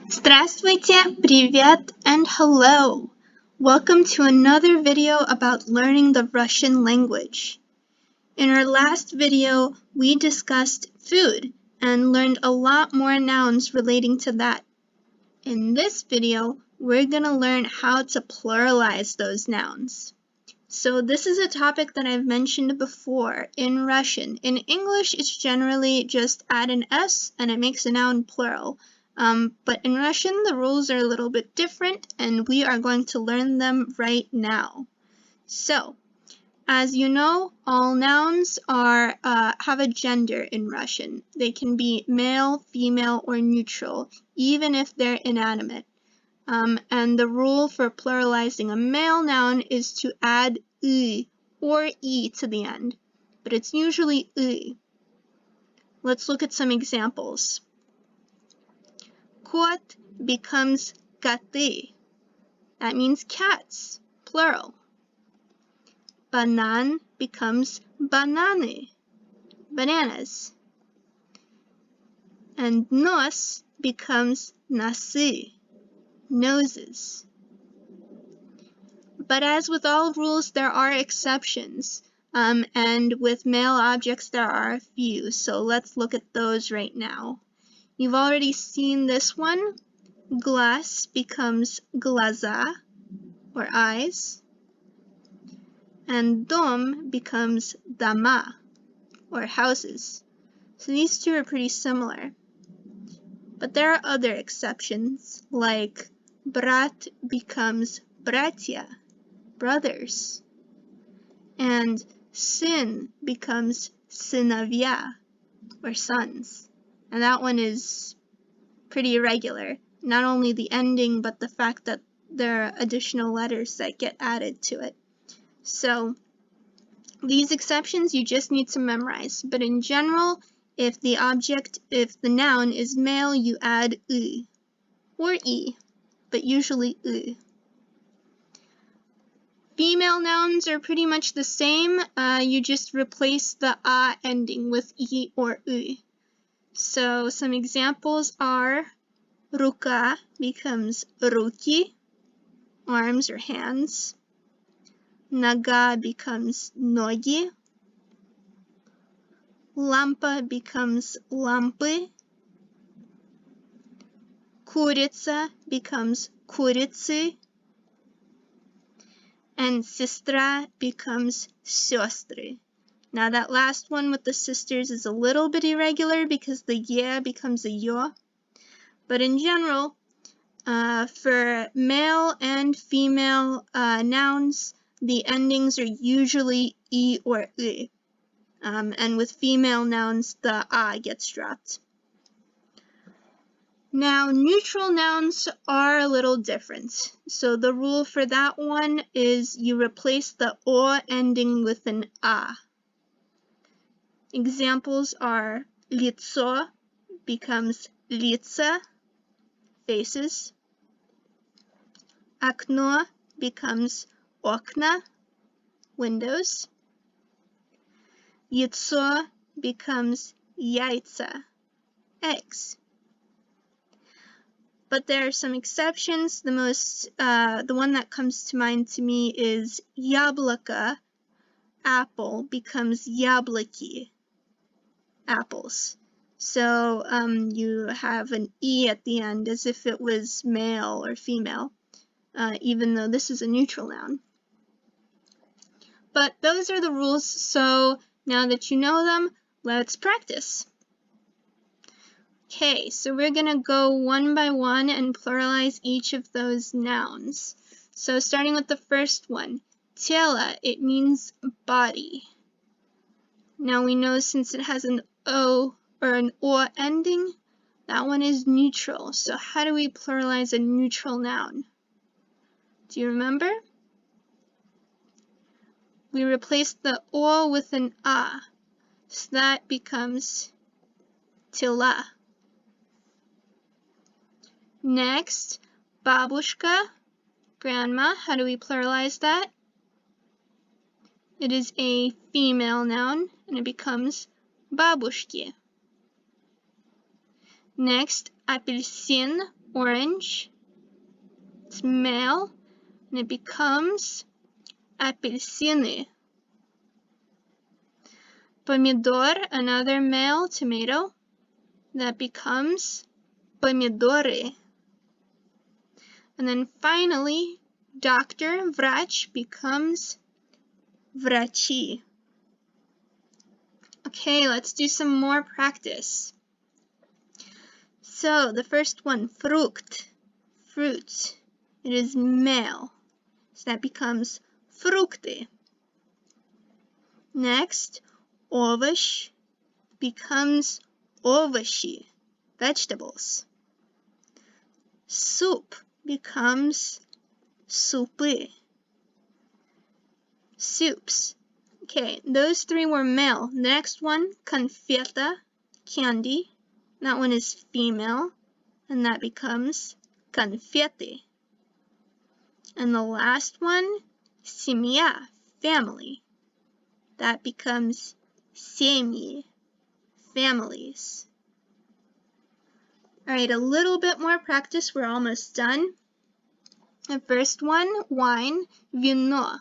Здравствуйте, привет, and hello. Welcome to another video about learning the Russian language. In our last video, we discussed food and learned a lot more nouns relating to that. In this video, we're going to learn how to pluralize those nouns. So this is a topic that I've mentioned before in Russian. In English, it's generally just add an S and it makes a noun plural. But in Russian, the rules are a little bit different, and we are going to learn them right now. So, as you know, all nouns have a gender in Russian. They can be male, female, or neutral, even if they're inanimate. And the rule for pluralizing a male noun is to add y or e to the end, but it's usually y. Let's look at some examples. Kot becomes коты. That means cats, plural. Banan becomes banany, bananas. And nos becomes носы, noses. But as with all rules, there are exceptions. And with male objects, there are a few. So let's look at those right now. You've already seen this one. Glass becomes глаза, or eyes. And dom becomes дома, or houses. So these two are pretty similar. But there are other exceptions, like brat becomes братья, brothers. And сын becomes сыновья, or sons. And that one is pretty irregular. Not only the ending, but the fact that there are additional letters that get added to it. So these exceptions you just need to memorize. But in general, if the noun is male, you add y or e, but usually y. Female nouns are pretty much the same. You just replace the a ending with e or y. So some examples are рука becomes руки, arms or hands. Нога becomes ноги. Лампа becomes лампы. Курица becomes курицы. And сестра becomes сестры. Now that last one with the sisters is a little bit irregular because the ye becomes a yo. But in general, for male and female nouns, the endings are usually e or y. And with female nouns, the a gets dropped. Now, neutral nouns are a little different. So the rule for that one is you replace the o ending with an a. Examples are лицо becomes лица, faces. Окно becomes окна, windows. Яйцо becomes яйца, eggs. But there are some exceptions. The one that comes to mind to me is яблоко, apple, becomes яблоки, apples. So you have an e at the end as if it was male or female, even though this is a neutral noun. But those are the rules, so now that you know them, let's practice. Okay, so we're going to go one by one and pluralize each of those nouns. So starting with the first one, тело, it means body. Now we know since it has an o or an o ending, that one is neutral. So how do we pluralize a neutral noun? Do you remember? We replace the o with an a, so that becomes тела. Next, бабушка, grandma. How do we pluralize that? It is a female noun, and it becomes бабушки. Next, апельсин, orange. It's male, and it becomes apelsiny. Pomidor, another male tomato, that becomes pomidore. And then finally, doctor, врач, becomes врачи. Okay, let's do some more practice. So the first one, fruct, fruit. It is male, so that becomes fructe. Next, овощ becomes овощи, vegetables. Soup becomes супы, soups. Okay, those three were male. The next one, конфета, candy. That one is female, and that becomes конфеты. And the last one, семья, family. That becomes семьи, families. Alright, a little bit more practice. We're almost done. The first one, wine, вино.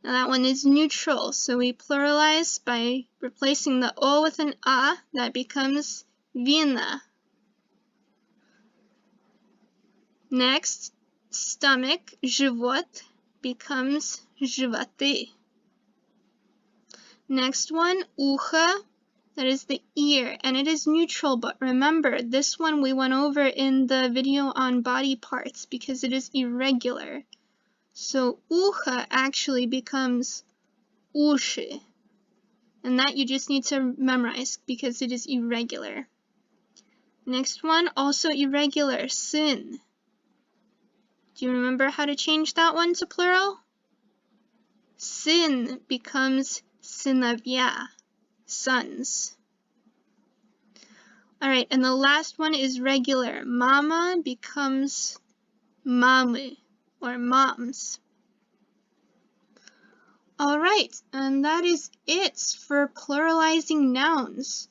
Now that one is neutral, so we pluralize by replacing the O with an A. That becomes вина. Next, stomach, живот, becomes животы. Next one, ухо, that is the ear, and it is neutral, but remember, this one we went over in the video on body parts because it is irregular. So ухо actually becomes уши, and that you just need to memorize because it is irregular. Next one, also irregular, сын. Do you remember how to change that one to plural? Сын becomes сыновья, sons. Alright, and the last one is regular. Mama becomes мамы, or moms. Alright, and that is it for pluralizing nouns.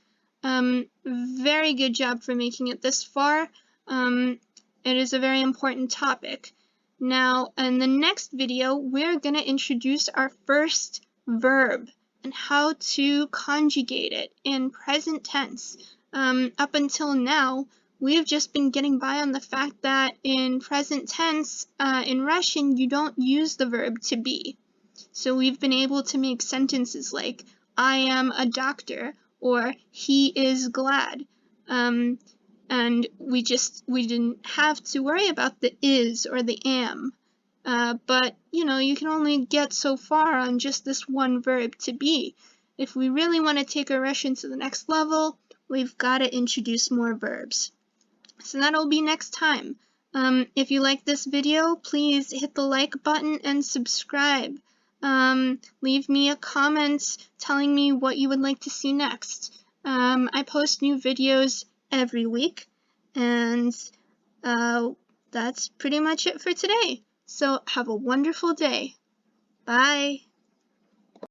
Very good job for making it this far. It is a very important topic. Now, in the next video, we're going to introduce our first verb and how to conjugate it in present tense. Up until now, we've just been getting by on the fact that in present tense, in Russian, you don't use the verb to be. So we've been able to make sentences like, I am a doctor, or he is glad. And we didn't have to worry about the is or the am. But, you can only get so far on just this one verb, to be. If we really want to take our Russian to the next level, we've got to introduce more verbs. So that'll be next time. If you like this video, please hit the like button and subscribe. Leave me a comment telling me what you would like to see next. I post new videos every week, and that's pretty much it for today. So have a wonderful day. Bye.